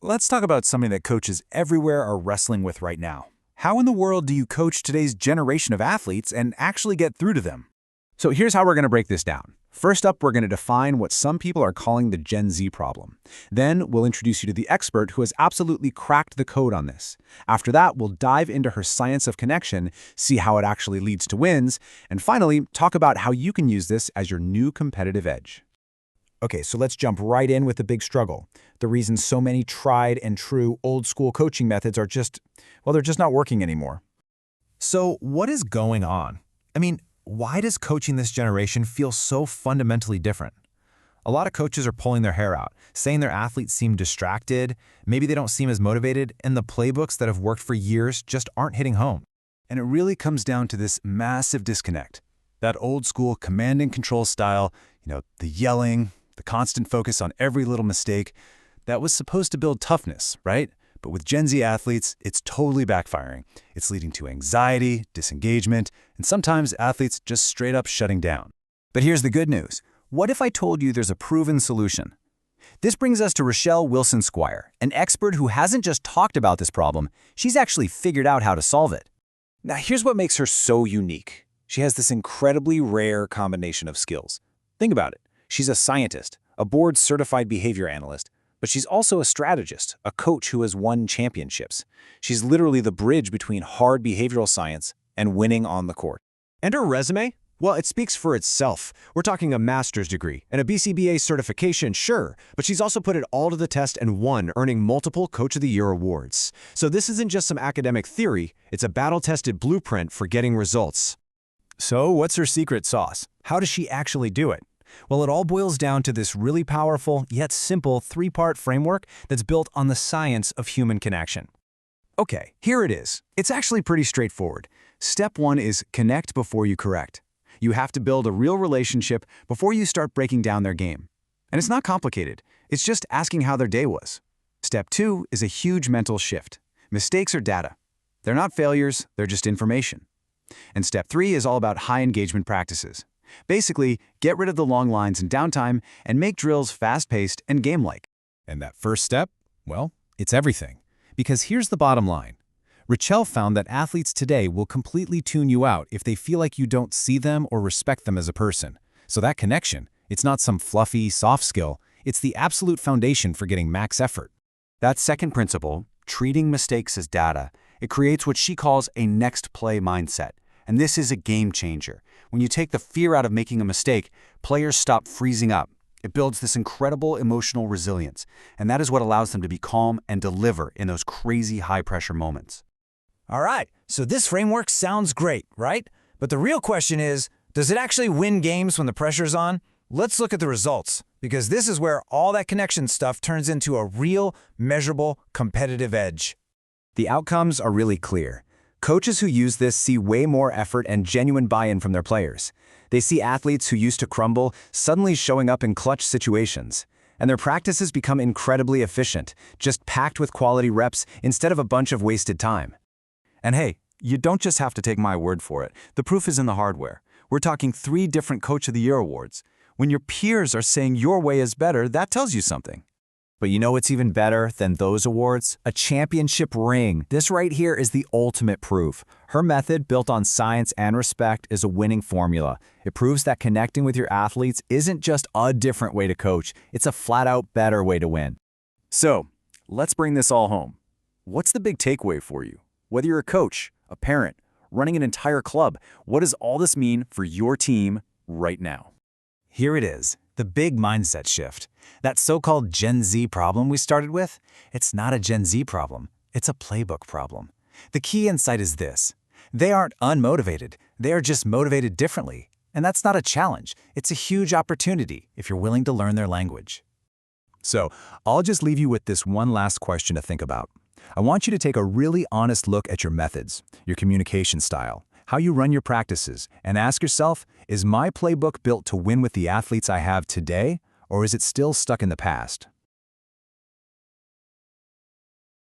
Let's talk about something that coaches everywhere are wrestling with right now. How in the world do you coach today's generation of athletes and actually get through to them? So here's how we're going to break this down. First up, we're going to define what some people are calling the Gen Z problem. Then we'll introduce you to the expert who has absolutely cracked the code on this. After that, we'll dive into her science of connection, see how it actually leads to wins, and finally, talk about how you can use this as your new competitive edge. Okay, so let's jump right in with the big struggle. The reason so many tried and true old-school coaching methods are they're just not working anymore. So what is going on? Why does coaching this generation feel so fundamentally different? A lot of coaches are pulling their hair out, saying their athletes seem distracted, maybe they don't seem as motivated, and the playbooks that have worked for years just aren't hitting home. And it really comes down to this massive disconnect. That old-school command and control style, the yelling, the constant focus on every little mistake, that was supposed to build toughness, right? But with Gen Z athletes, it's totally backfiring. It's leading to anxiety, disengagement, and sometimes athletes just straight up shutting down. But here's the good news. What if I told you there's a proven solution? This brings us to Richelle Wilson Squire, an expert who hasn't just talked about this problem, she's actually figured out how to solve it. Now, here's what makes her so unique. She has this incredibly rare combination of skills. Think about it. She's a scientist, a Board Certified Behavior Analyst, but she's also a strategist, a coach who has won championships. She's literally the bridge between hard behavioral science and winning on the court. And her resume? Well, it speaks for itself. We're talking a master's degree and a BCBA certification, sure, but she's also put it all to the test and won, earning multiple Coach of the Year awards. So this isn't just some academic theory, it's a battle-tested blueprint for getting results. So what's her secret sauce? How does she actually do it? Well, it all boils down to this really powerful, yet simple three-part framework that's built on the science of human connection. Okay, here it is. It's actually pretty straightforward. Step 1 is connect before you correct. You have to build a real relationship before you start breaking down their game. And it's not complicated. It's just asking how their day was. Step 2 is a huge mental shift. Mistakes are data. They're not failures, they're just information. And step 3 is all about high engagement practices. Basically, get rid of the long lines and downtime and make drills fast-paced and game-like. And that first step? Well, it's everything. Because here's the bottom line. Richelle found that athletes today will completely tune you out if they feel like you don't see them or respect them as a person. So that connection, it's not some fluffy, soft skill, it's the absolute foundation for getting max effort. That second principle, treating mistakes as data, it creates what she calls a next play mindset. And this is a game changer. When you take the fear out of making a mistake, players stop freezing up. It builds this incredible emotional resilience, and that is what allows them to be calm and deliver in those crazy high-pressure moments. All right, so this framework sounds great, right? But the real question is, does it actually win games when the pressure's on? Let's look at the results, because this is where all that connection stuff turns into a real, measurable, competitive edge. The outcomes are really clear. Coaches who use this see way more effort and genuine buy-in from their players. They see athletes who used to crumble suddenly showing up in clutch situations. And their practices become incredibly efficient, just packed with quality reps instead of a bunch of wasted time. And hey, you don't just have to take my word for it. The proof is in the hardware. We're talking 3 different Coach of the Year awards. When your peers are saying your way is better, that tells you something. But you know what's even better than those awards? A championship ring. This right here is the ultimate proof. Her method, built on science and respect, is a winning formula. It proves that connecting with your athletes isn't just a different way to coach, it's a flat-out better way to win. So, let's bring this all home. What's the big takeaway for you? Whether you're a coach, a parent, running an entire club, what does all this mean for your team right now? Here it is. The big mindset shift. That so-called Gen Z problem we started with, it's not a Gen Z problem, it's a playbook problem. The key insight is this. They aren't unmotivated, they are just motivated differently. And that's not a challenge, it's a huge opportunity if you're willing to learn their language. So, I'll just leave you with this one last question to think about. I want you to take a really honest look at your methods, your communication style, how you run your practices, and ask yourself, is my playbook built to win with the athletes I have today, or is it still stuck in the past?